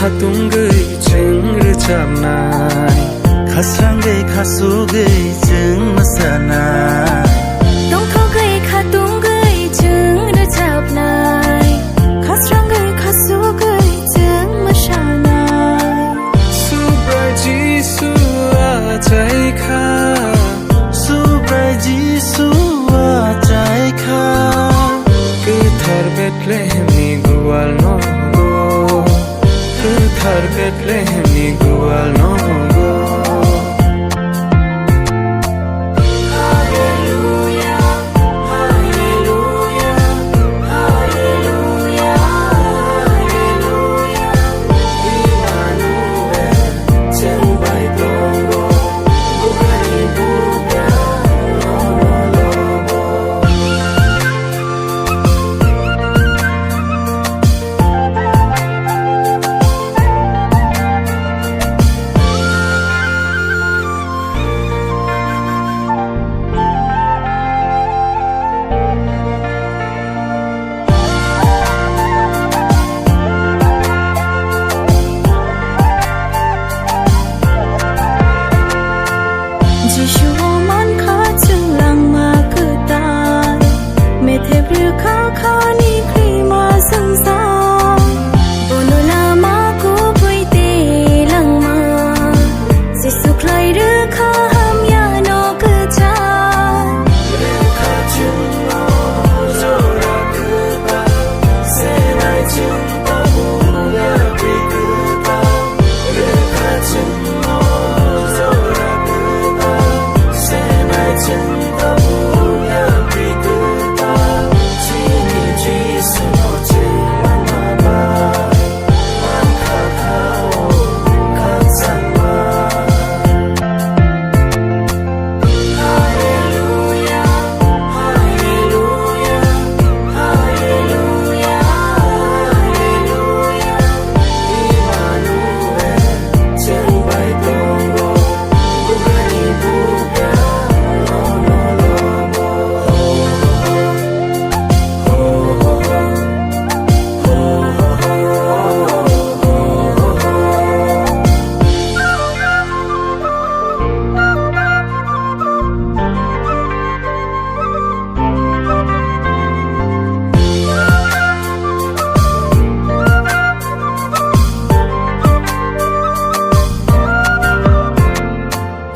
khatungai cheng recapnai khasrangai khasugai cheng masanai tongthogai khatungai cheng recapnai khasrangai khasugai cheng masanai Subrai Jisu Achai Kha Subrai Jisu Achai Kha Thar Bethlehem ni gual no go Thar Bethlehem ni gual no go Hallelujah Hallelujah Hallelujah Hallelujah Emmanuel cheng bai tong go bukani bukya no no lobo Jisu man kha chung lang ma cứ tai mẹ thế bự kha kha ni Khrismas sang sang bono la ma ko bui te lang ma Jisu khlai ru kha ham ya no cứ cha kha chung no zo ra cứ ta se nai chung ta bu ya bi cứ ta kha chung no zo ra cứ ta se nai chung ta bu ya bi cứ ta chi ni Jisu no chung ma ba man kha kha o kha sang ma Hallelujah Hallelujah Hallelujah Hallelujah Emmanuel cheng bai tong go bukani bukya no no lobo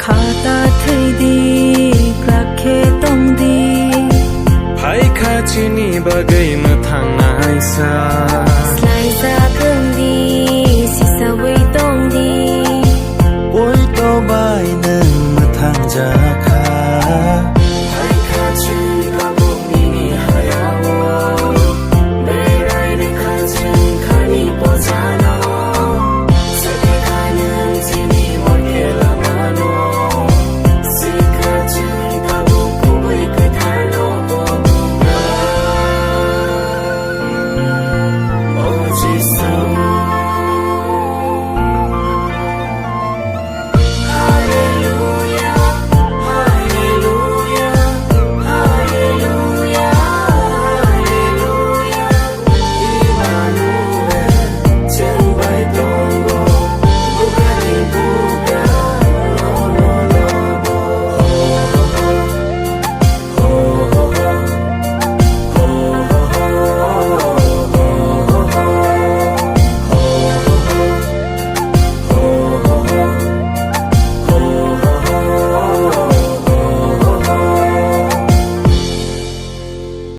khata thei di krakhe tong di Phai kha chini bagai ma thang ai sa